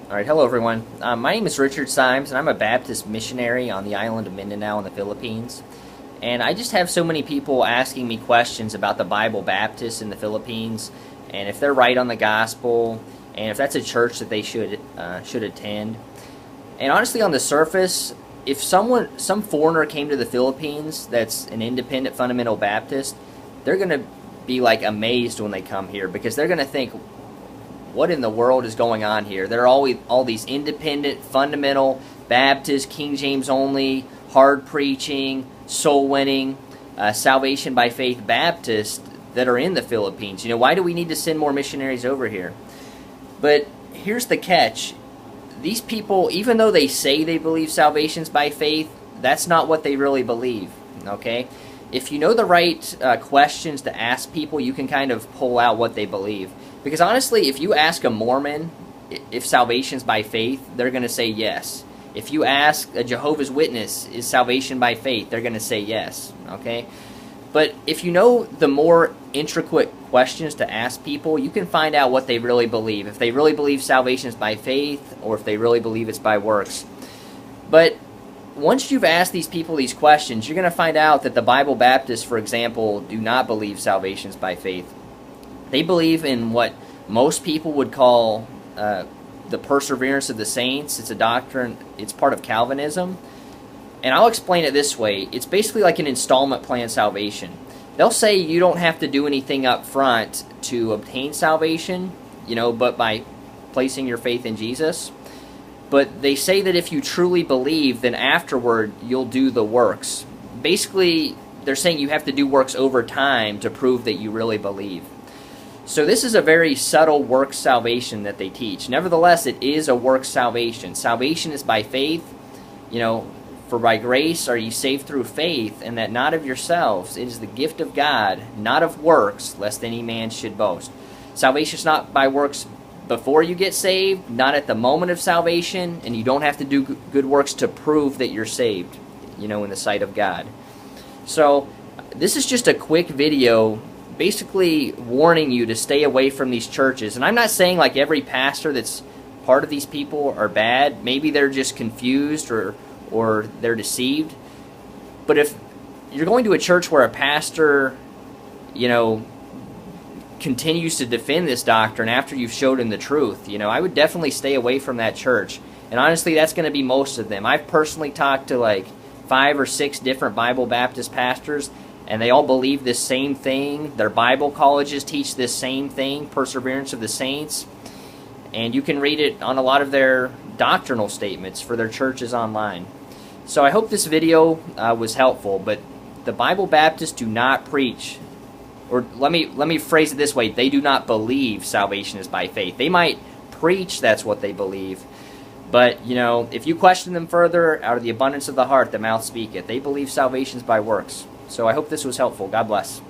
All right, hello everyone. My name is Richard Symes, and I'm a Baptist missionary on the island of Mindanao in the Philippines. And I just have so many people asking me questions about the Bible Baptists in the Philippines, and if they're right on the gospel, and if that's a church that they should attend. And honestly, on the surface, if some foreigner came to the Philippines that's an independent fundamental Baptist, they're going to be like amazed when they come here, because they're going to think, what in the world is going on here? There are all these independent, fundamental, Baptist, King James only, hard preaching, soul winning, salvation by faith Baptists that are in the Philippines. Why do we need to send more missionaries over here? But here's the catch. These people, even though they say they believe salvation's by faith, that's not what they really believe, okay? If you know the right questions to ask people, you can kind of pull out what they believe. Because honestly, if you ask a Mormon if salvation's by faith, they're going to say yes. If you ask a Jehovah's Witness, is salvation by faith, they're going to say yes, okay? But if you know the more intricate questions to ask people, you can find out what they really believe. If they really believe salvation is by faith, or if they really believe it's by works. But once you've asked these people these questions, you're going to find out that the Bible Baptists, for example, do not believe salvation is by faith. They believe in what most people would call the perseverance of the saints. It's a doctrine, it's part of Calvinism. And I'll explain it this way. It's basically like an installment plan salvation. They'll say you don't have to do anything up front to obtain salvation, but by placing your faith in Jesus. But they say that if you truly believe, then afterward you'll do the works. Basically, they're saying you have to do works over time to prove that you really believe. So this is a very subtle work salvation that they teach. Nevertheless, it is a work salvation. Salvation is by faith. For by grace are ye saved through faith, and that not of yourselves. It is the gift of God, not of works, lest any man should boast. Salvation is not by works before you get saved, not at the moment of salvation, and you don't have to do good works to prove that you're saved, in the sight of God. So this is just a quick video basically warning you to stay away from these churches. And I'm not saying like every pastor that's part of these people are bad. Maybe they're just confused or they're deceived. But if you're going to a church where a pastor, continues to defend this doctrine after you've showed him the truth, I would definitely stay away from that church. And honestly, that's going to be most of them. I've personally talked to like 5 or 6 different Bible Baptist pastors, and they all believe this same thing. Their Bible colleges teach this same thing, perseverance of the saints. And you can read it on a lot of their doctrinal statements for their churches online. So I hope this video was helpful, but the Bible Baptists do not preach, or let me phrase it this way, they do not believe salvation is by faith. They might preach that's what they believe, but if you question them further, out of the abundance of the heart the mouth speaketh. They believe salvation is by works. So I hope this was helpful. God bless.